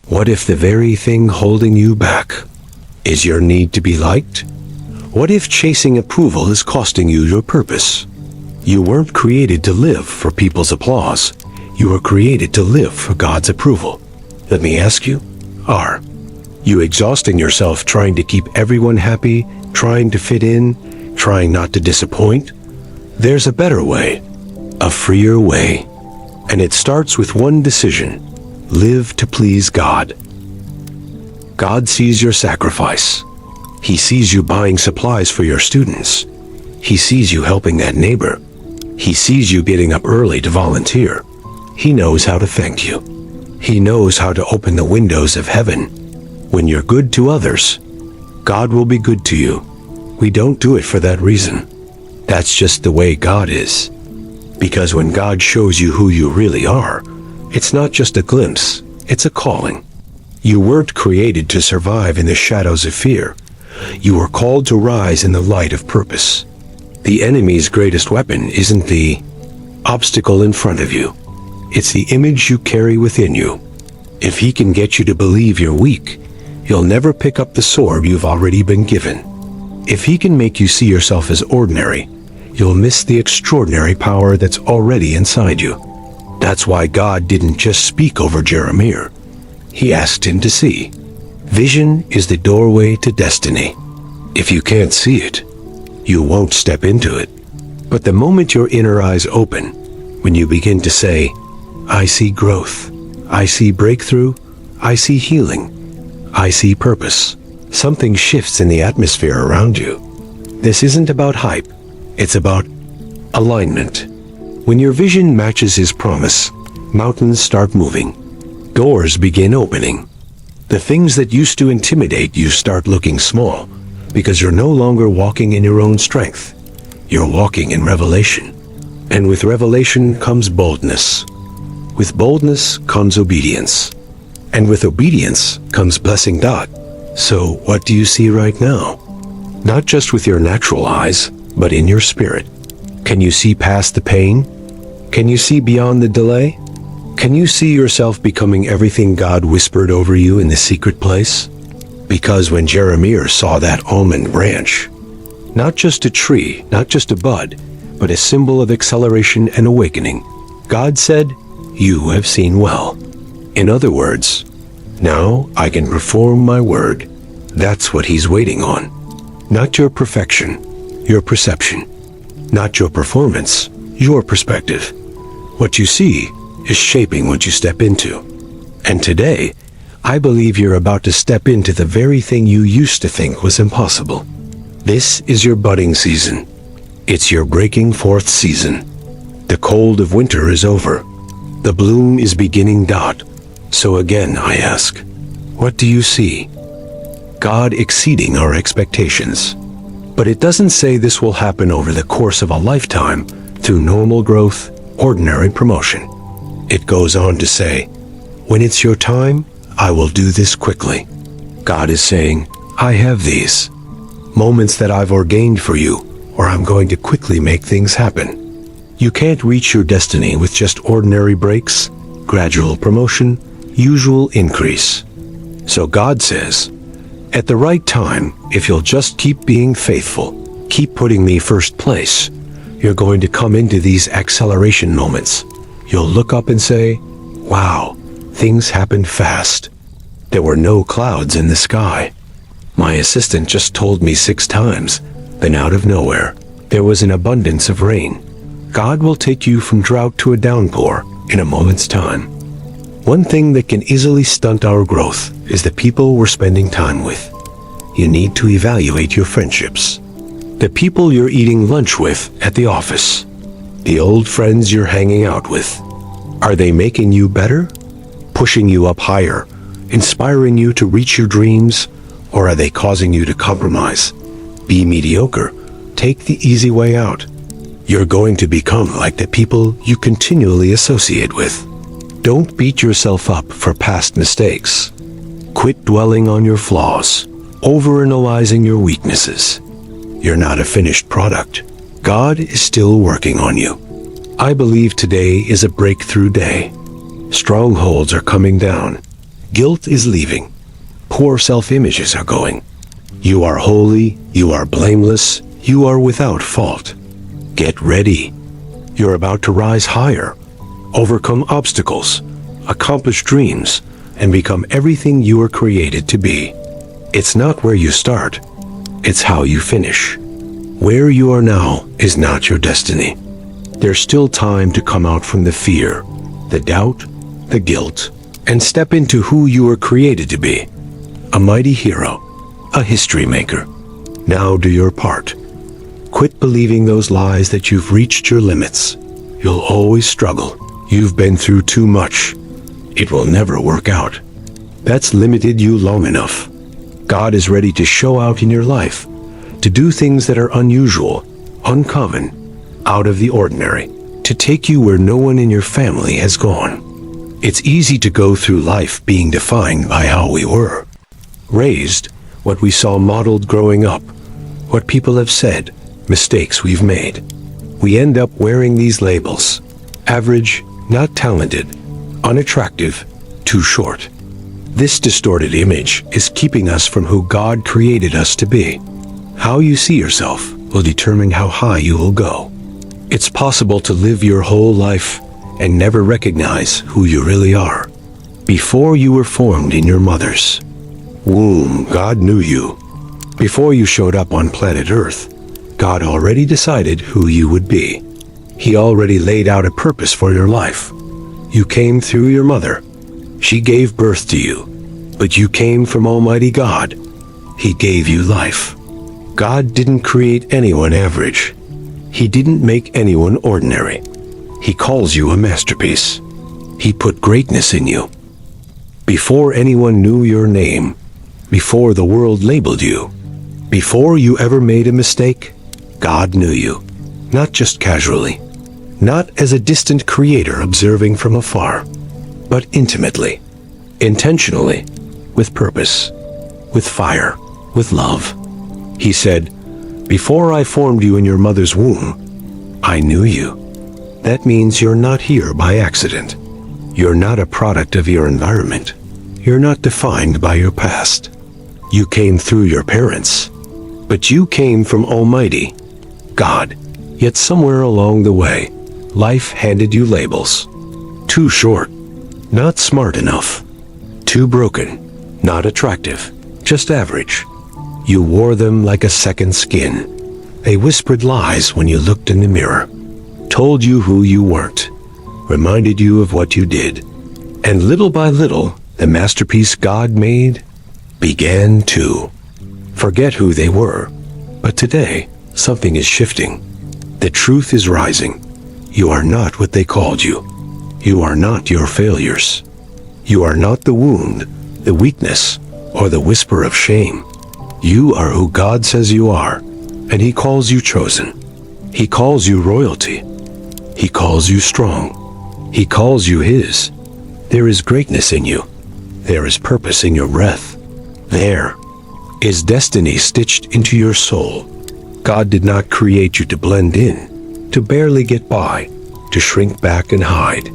What if the very thing holding you back is your need to be liked? What if chasing approval is costing you your purpose? You weren't created to live for people's applause. You were created to live for God's approval. Let me ask you, are you exhausting yourself trying to keep everyone happy, trying to fit in, trying not to disappoint? There's a better way, a freer way, and it starts with one decision: live to please God. God sees your sacrifice. He sees you buying supplies for your students. He sees you helping that neighbor. He sees you getting up early to volunteer. He knows how to thank you. He knows how to open the windows of heaven. When you're good to others, God will be good to you. We don't do it for that reason. That's just the way God is. Because when God shows you who you really are, it's not just a glimpse, it's a calling. You weren't created to survive in the shadows of fear. You were called to rise in the light of purpose. The enemy's greatest weapon isn't the obstacle in front of you. It's the image you carry within you. If he can get you to believe you're weak, you'll never pick up the sword you've already been given. If he can make you see yourself as ordinary, you'll miss the extraordinary power that's already inside you. That's why God didn't just speak over Jeremiah. He asked him to see. Vision is the doorway to destiny. If you can't see it, you won't step into it. But the moment your inner eyes open, when you begin to say, I see growth, I see breakthrough, I see healing, I see purpose, something shifts in the atmosphere around you. This isn't about hype, it's about alignment. When your vision matches his promise, mountains start moving. Doors begin opening. The things that used to intimidate you start looking small, because you're no longer walking in your own strength. You're walking in revelation. And with revelation comes boldness. With boldness comes obedience. And with obedience comes blessing God. So what do you see right now? Not just with your natural eyes, but in your spirit. Can you see past the pain? Can you see beyond the delay? Can you see yourself becoming everything God whispered over you in the secret place? Because when Jeremiah saw that almond branch, not just a tree, not just a bud, but a symbol of acceleration and awakening, God said, "You have seen well." In other words, now I can perform my word. That's what he's waiting on. Not your perfection, your perception. Not your performance, your perspective. What you see is shaping what you step into. And today, I believe you're about to step into the very thing you used to think was impossible. This is your budding season. It's your breaking forth season. The cold of winter is over. The bloom is beginning. So again, I ask, what do you see? God exceeding our expectations. But it doesn't say this will happen over the course of a lifetime through normal growth, ordinary promotion. It goes on to say, when it's your time, I will do this quickly. God is saying, I have these moments that I've ordained for you, or I'm going to quickly make things happen. You can't reach your destiny with just ordinary breaks, gradual promotion, usual increase. So God says, at the right time, if you'll just keep being faithful, keep putting me first place, you're going to come into these acceleration moments. You'll look up and say, wow, things happened fast. There were no clouds in the sky. My assistant just told me 6 times. Then out of nowhere, there was an abundance of rain. God will take you from drought to a downpour in a moment's time. One thing that can easily stunt our growth is the people we're spending time with. You need to evaluate your friendships. The people you're eating lunch with at the office. The old friends you're hanging out with. Are they making you better? Pushing you up higher? Inspiring you to reach your dreams? Or are they causing you to compromise? Be mediocre. Take the easy way out. You're going to become like the people you continually associate with. Don't beat yourself up for past mistakes. Quit dwelling on your flaws, overanalyzing your weaknesses. You're not a finished product. God is still working on you. I believe today is a breakthrough day. Strongholds are coming down. Guilt is leaving. Poor self-images are going. You are holy, you are blameless, you are without fault. Get ready. You're about to rise higher, overcome obstacles, accomplish dreams, and become everything you were created to be. It's not where you start, it's how you finish. Where you are now is not your destiny. There's still time to come out from the fear, the doubt, the guilt, and step into who you were created to be. A mighty hero, a history maker. Now do your part. Quit believing those lies that you've reached your limits. You'll always struggle. You've been through too much. It will never work out. That's limited you long enough. God is ready to show out in your life, to do things that are unusual, uncommon, out of the ordinary, to take you where no one in your family has gone. It's easy to go through life being defined by how we were raised, what we saw modeled growing up, what people have said, mistakes we've made. We end up wearing these labels: average, not talented, unattractive, too short. This distorted image is keeping us from who God created us to be. How you see yourself will determine how high you will go. It's possible to live your whole life and never recognize who you really are. Before you were formed in your mother's womb, God knew you. Before you showed up on planet Earth, God already decided who you would be. He already laid out a purpose for your life. You came through your mother. She gave birth to you, but you came from Almighty God. He gave you life. God didn't create anyone average. He didn't make anyone ordinary. He calls you a masterpiece. He put greatness in you. Before anyone knew your name, before the world labeled you, before you ever made a mistake, God knew you. Not just casually, not as a distant creator observing from afar, but intimately, intentionally, with purpose, with fire, with love. He said, "Before I formed you in your mother's womb, I knew you." That means you're not here by accident. You're not a product of your environment. You're not defined by your past. You came through your parents, but you came from Almighty God. Yet somewhere along the way, life handed you labels. Too short, not smart enough. Too broken, not attractive, just average. You wore them like a second skin. They whispered lies when you looked in the mirror, told you who you weren't, reminded you of what you did. And little by little, the masterpiece God made began to forget who they were. But today, something is shifting. The truth is rising. You are not what they called you. You are not your failures. You are not the wound, the weakness, or the whisper of shame. You are who God says you are, and He calls you chosen. He calls you royalty. He calls you strong. He calls you His. There is greatness in you. There is purpose in your breath. There is destiny stitched into your soul. God did not create you to blend in, to barely get by, to shrink back and hide.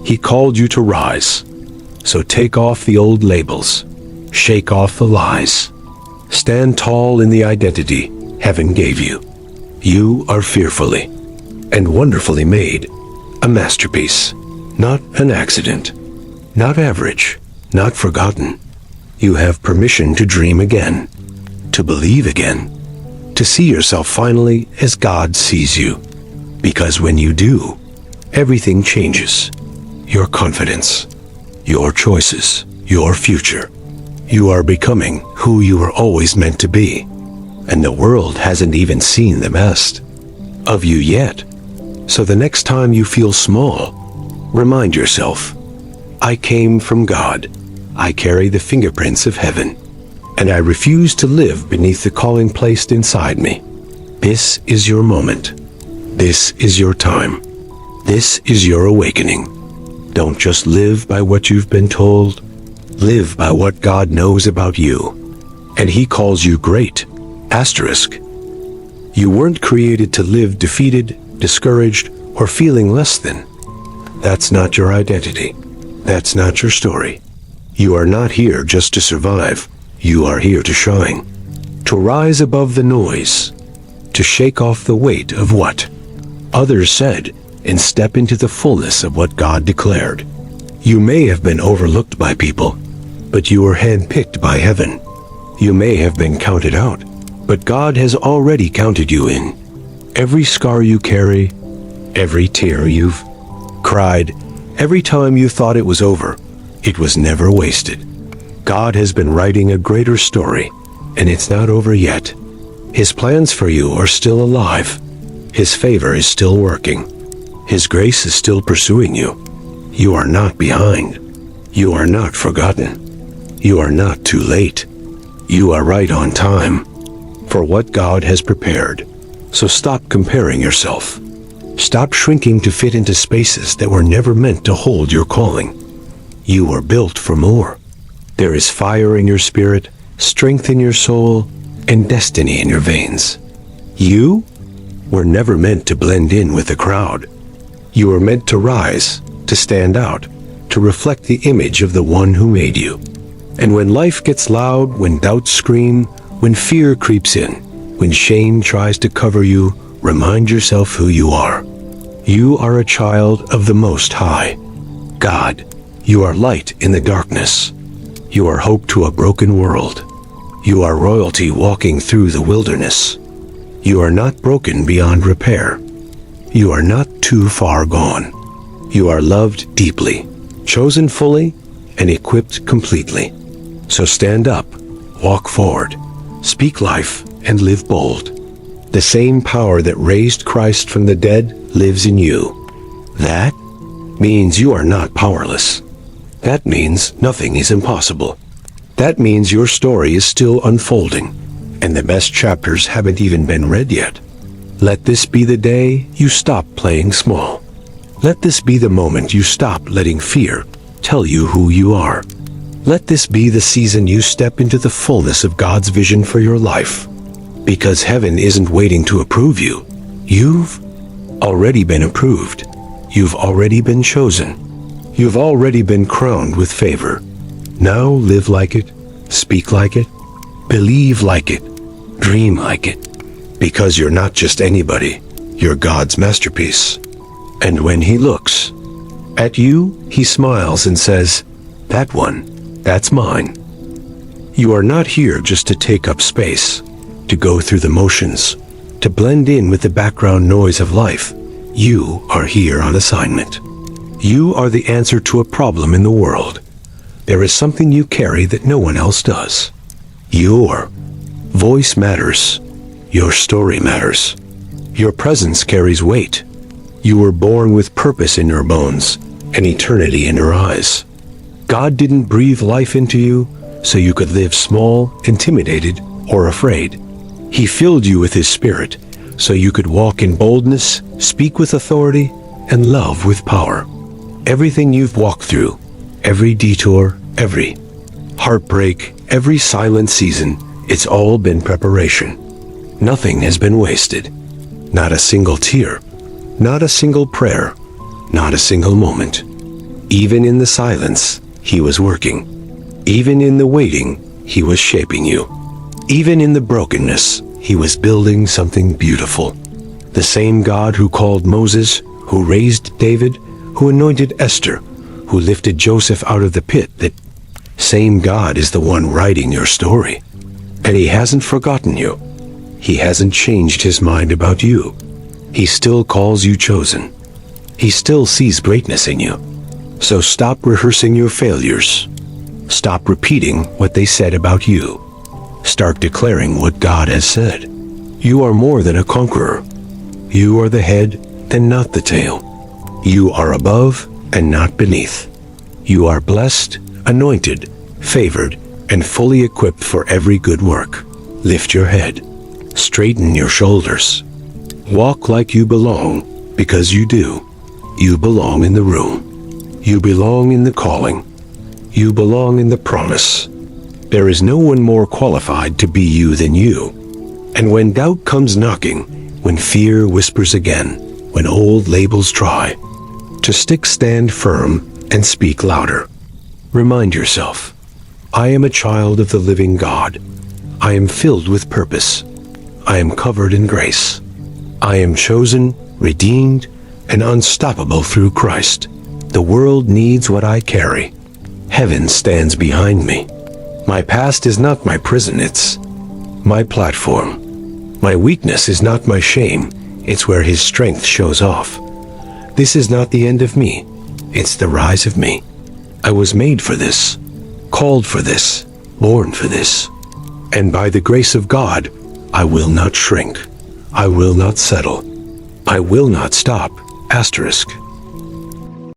He called you to rise. So take off the old labels. Shake off the lies. Stand tall in the identity Heaven gave you. You are fearfully and wonderfully made. A masterpiece, not an accident, not average, not forgotten. You have permission to dream again, to believe again, to see yourself finally as God sees you. Because when you do, everything changes. Your confidence, your choices, your future. You are becoming who you were always meant to be. And the world hasn't even seen the best of you yet. So the next time you feel small, remind yourself, I came from God. I carry the fingerprints of heaven, and I refuse to live beneath the calling placed inside me. This is your moment. This is your time. This is your awakening. Don't just live by what you've been told. Live by what God knows about you. And He calls you great. Asterisk. You weren't created to live defeated, discouraged, or feeling less than. That's not your identity. That's not your story. You are not here just to survive. You are here to shine. To rise above the noise. To shake off the weight of what others said and step into the fullness of what God declared. You may have been overlooked by people, but you were handpicked by heaven. You may have been counted out, but God has already counted you in. Every scar you carry, every tear you've cried, every time you thought it was over, it was never wasted. God has been writing a greater story, and it's not over yet. His plans for you are still alive. His favor is still working. His grace is still pursuing you. You are not behind. You are not forgotten. You are not too late. You are right on time for what God has prepared. So stop comparing yourself. Stop shrinking to fit into spaces that were never meant to hold your calling. You were built for more. There is fire in your spirit, strength in your soul, and destiny in your veins. You were never meant to blend in with the crowd. You were meant to rise, to stand out, to reflect the image of the one who made you. And when life gets loud, when doubts scream, when fear creeps in, when shame tries to cover you, remind yourself who you are. You are a child of the Most High. God, you are light in the darkness. You are hope to a broken world. You are royalty walking through the wilderness. You are not broken beyond repair. You are not too far gone. You are loved deeply, chosen fully, and equipped completely. So stand up, walk forward, speak life, and live bold. The same power that raised Christ from the dead lives in you. That means you are not powerless. That means nothing is impossible. That means your story is still unfolding, and the best chapters haven't even been read yet. Let this be the day you stop playing small. Let this be the moment you stop letting fear tell you who you are. Let this be the season you step into the fullness of God's vision for your life. Because heaven isn't waiting to approve you. You've already been approved. You've already been chosen. You've already been crowned with favor. Now live like it, speak like it, believe like it, dream like it. Because you're not just anybody, you're God's masterpiece. And when He looks at you, He smiles and says, "That one, that's mine." You are not here just to take up space, to go through the motions, to blend in with the background noise of life. You are here on assignment. You are the answer to a problem in the world. There is something you carry that no one else does. Your voice matters. Your story matters. Your presence carries weight. You were born with purpose in your bones and eternity in your eyes. God didn't breathe life into you so you could live small, intimidated, or afraid. He filled you with His Spirit so you could walk in boldness, speak with authority, and love with power. Everything you've walked through, every detour, every heartbreak, every silent season, it's all been preparation. Nothing has been wasted. Not a single tear, not a single prayer, not a single moment. Even in the silence, He was working. Even in the waiting, He was shaping you. Even in the brokenness, He was building something beautiful. The same God who called Moses, who raised David, who anointed Esther, who lifted Joseph out of the pit, that same God is the one writing your story. And He hasn't forgotten you. He hasn't changed His mind about you. He still calls you chosen. He still sees greatness in you. So stop rehearsing your failures. Stop repeating what they said about you. Start declaring what God has said. You are more than a conqueror. You are the head and not the tail. You are above and not beneath. You are blessed, anointed, favored, and fully equipped for every good work. Lift your head. Straighten your shoulders. Walk like you belong, because you do. You belong in the room. You belong in the calling. You belong in the promise. There is no one more qualified to be you than you. And when doubt comes knocking, when fear whispers again, when old labels try, to stick, stand firm, and speak louder. Remind yourself, I am a child of the living God. I am filled with purpose. I am covered in grace. I am chosen, redeemed, and unstoppable through Christ. The world needs what I carry. Heaven stands behind me. My past is not my prison, it's my platform. My weakness is not my shame, it's where His strength shows off. This is not the end of me, it's the rise of me. I was made for this, called for this, born for this. And by the grace of God, I will not shrink. I will not settle. I will not stop. Asterisk.